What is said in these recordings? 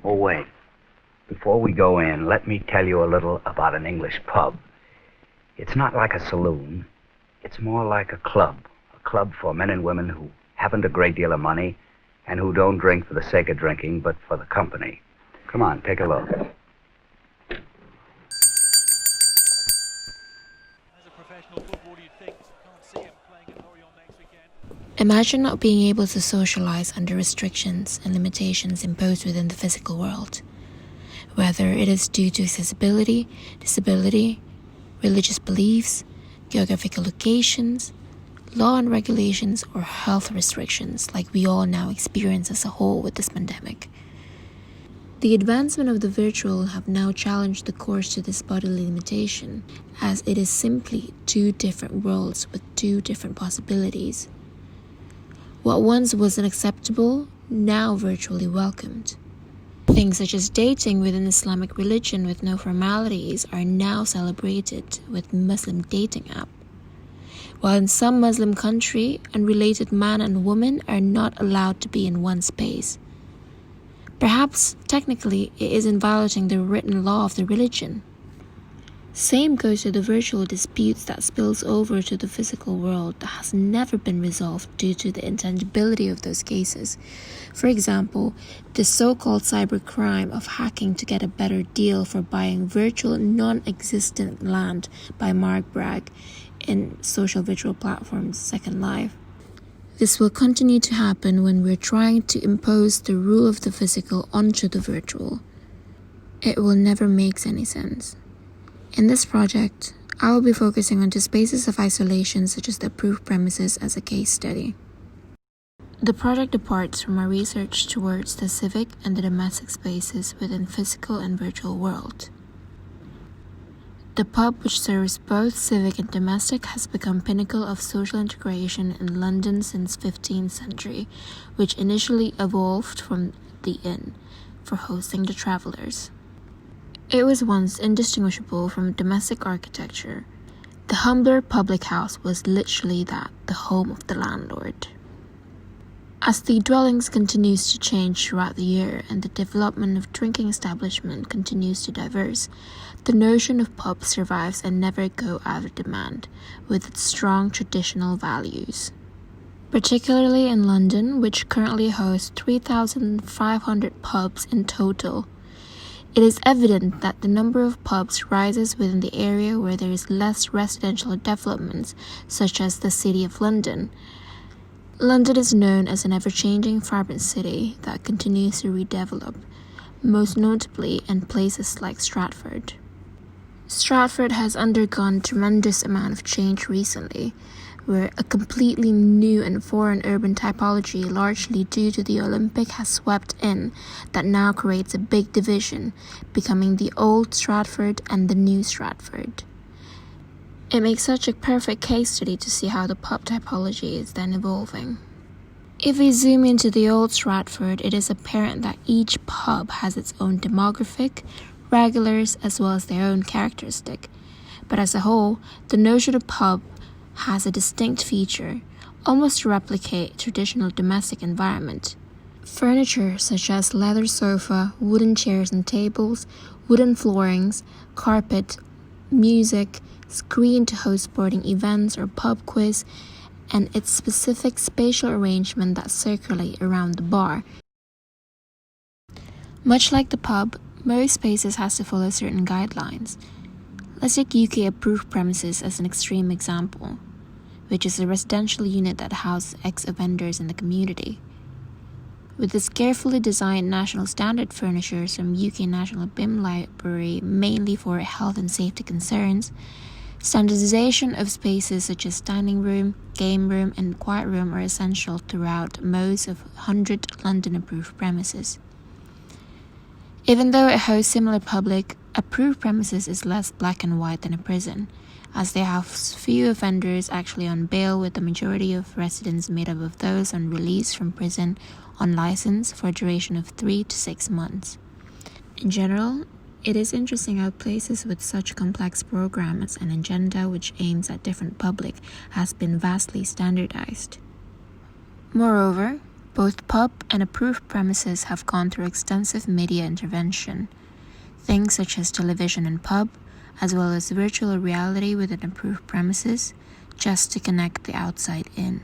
Oh, wait. Before we go in, let me tell you a little about an English pub. It's not like a saloon. It's more like a club. A club for men and women who haven't a great deal of money and who don't drink for the sake of drinking, but for the company. Come on, take a look. As a professional footballer, you'd think can't see him playing at Lorient next weekend. Imagine not being able to socialize under restrictions and limitations imposed within the physical world, whether it is due to accessibility, disability, religious beliefs, geographical locations, law and regulations, or health restrictions like we all now experience as a whole with this pandemic. The advancement of the virtual have now challenged the course to this bodily limitation, as it is simply two different worlds with two different possibilities. What once was unacceptable, now virtually welcomed. Things such as dating within Islamic religion with no formalities are now celebrated with Muslim dating app. While in some Muslim country, unrelated man and woman are not allowed to be in one space. Perhaps, technically, it is in violating the written law of the religion. Same goes to the virtual disputes that spills over to the physical world that has never been resolved due to the intangibility of those cases. For example, the so-called cybercrime of hacking to get a better deal for buying virtual non-existent land by Mark Bragg in social virtual platforms Second Life. This will continue to happen when we're trying to impose the rule of the physical onto the virtual. It will never make any sense. In this project, I will be focusing on two spaces of isolation such as the approved premises as a case study. The project departs from our research towards the civic and the domestic spaces within physical and virtual world. The pub, which serves both civic and domestic, has become pinnacle of social integration in London since 15th century, which initially evolved from the inn for hosting the travelers. It was once indistinguishable from domestic architecture. The humbler public house was literally that, the home of the landlord. As the dwellings continues to change throughout the year and the development of drinking establishment continues to diverse, the notion of pub survives and never go out of demand, with its strong traditional values. Particularly in London, which currently hosts 3,500 pubs in total, it is evident that the number of pubs rises within the area where there is less residential developments, such as the City of London. London is known as an ever-changing, vibrant city that continues to redevelop, most notably in places like Stratford. Stratford has undergone a tremendous amount of change recently, where a completely new and foreign urban typology, largely due to the Olympic, has swept in that now creates a big division, becoming the old Stratford and the new Stratford. It makes such a perfect case study to see how the pub typology is then evolving. If we zoom into the old Stratford, it is apparent that each pub has its own demographic, regulars, as well as their own characteristic. But as a whole, the notion of pub has a distinct feature, almost to replicate traditional domestic environment. Furniture such as leather sofa, wooden chairs and tables, wooden floorings, carpet, music, screen to host sporting events or pub quiz, and its specific spatial arrangement that circulate around the bar. Much like the pub, most spaces has to follow certain guidelines. Let's take UK approved premises as an extreme example, which is a residential unit that houses ex-offenders in the community. With its carefully designed national standard furniture from UK National BIM Library mainly for health and safety concerns, standardization of spaces such as dining room, game room, and quiet room are essential throughout most of 100 London-approved premises. Even though it hosts similar public, approved premises is less black and white than a prison, as they have few offenders actually on bail, with the majority of residents made up of those on release from prison on license for a duration of 3 to 6 months. In general, it is interesting how places with such complex programs and agenda which aims at different public has been vastly standardized. Moreover, Both pub and approved premises have gone through extensive media intervention. Things such as television and pub, as well as virtual reality within approved premises, just to connect the outside in.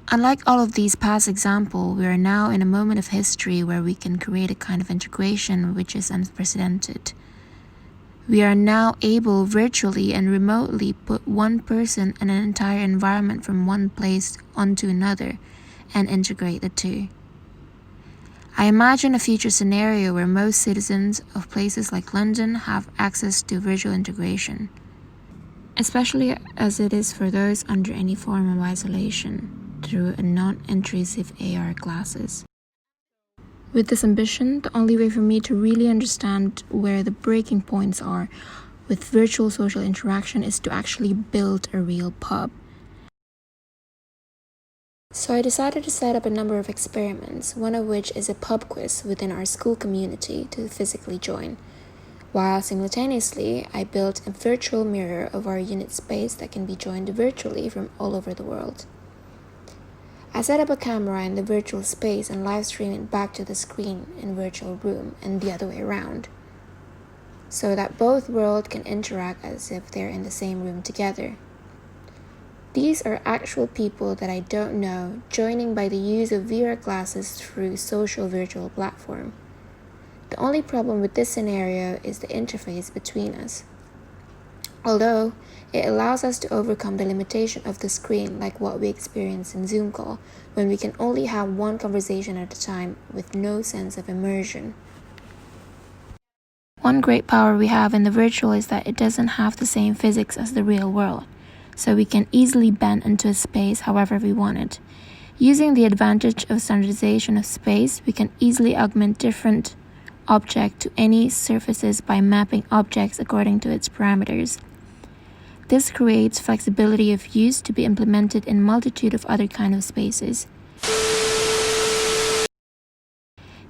Unlike all of these past examples, we are now in a moment of history where we can create a kind of integration which is unprecedented. We are now able virtually and remotely put one person and an entire environment from one place onto another and integrate the two. I imagine a future scenario where most citizens of places like London have access to virtual integration, especially as it is for those under any form of isolation, through a non-intrusive AR glasses. With this ambition, the only way for me to really understand where the breaking points are with virtual social interaction is to actually build a real pub. So I decided to set up a number of experiments, one of which is a pub quiz within our school community to physically join, while simultaneously I built a virtual mirror of our unit space that can be joined virtually from all over the world. I set up a camera in the virtual space and live stream it back to the screen in virtual room and the other way around, so that both worlds can interact as if they're in the same room together. These are actual people that I don't know joining by the use of VR glasses through social virtual platform. The only problem with this scenario is the interface between us. Although it allows us to overcome the limitation of the screen like what we experience in Zoom call, when we can only have one conversation at a time with no sense of immersion. One great power we have in the virtual is that it doesn't have the same physics as the real world, so we can easily bend into a space however we want it. Using the advantage of standardization of space, we can easily augment different objects to any surfaces by mapping objects according to its parameters. This creates flexibility of use to be implemented in multitude of other kind of spaces.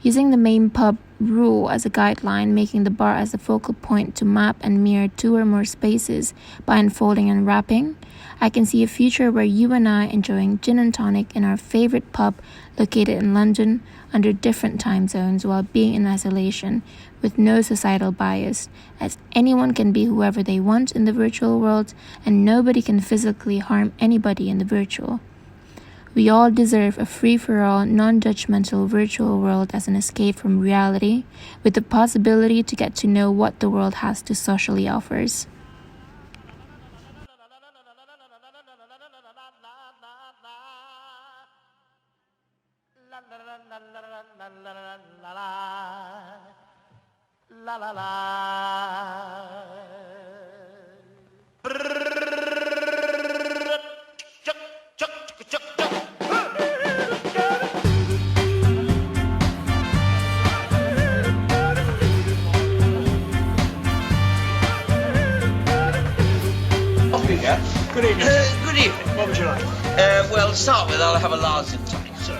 Using the main pub rule as a guideline, making the bar as the focal point to map and mirror two or more spaces by unfolding and wrapping, I can see a future where you and I enjoying gin and tonic in our favorite pub located in London under different time zones while being in isolation with no societal bias, as anyone can be whoever they want in the virtual world and nobody can physically harm anybody in the virtual. We all deserve a free-for-all, non-judgmental virtual world as an escape from reality, with the possibility to get to know what the world has to socially offers. Good evening. Good evening. What would you like? Well, to start with, I'll have a large and tonic, sir.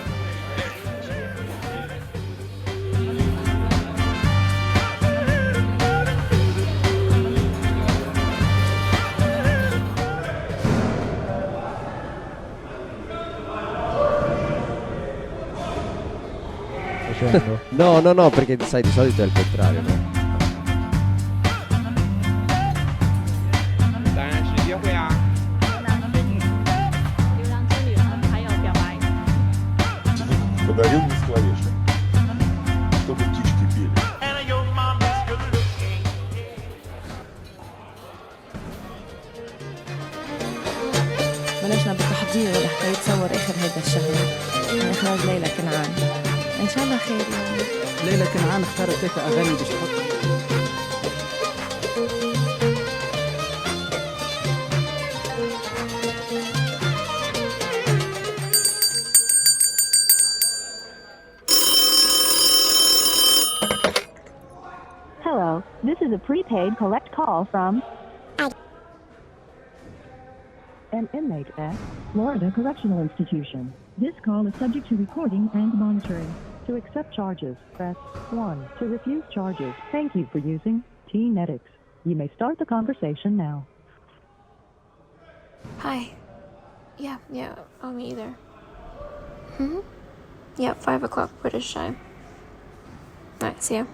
No, perché sai, di solito è il contrario, no? 当然是约会啊。牛郎织女，还有表白。 Подарил мне скворечник, чтобы птички пели. بلشنا بالتحضير لحتى يتصور آخر هذا الشهر من إخراج ليلى كنعان. إن شاء الله خير يعني. ليلى كنعان اختارت 3 أغاني باش تحط. Hello, this is a prepaid collect call from an inmate at Florida Correctional Institution. This call is subject to recording and monitoring. To accept charges, press 1. To refuse charges, thank you for using T-Netics. You may start the conversation now. Hi. Yeah, I'll meet you there. Yep, 5 o'clock British time. Alright, see ya.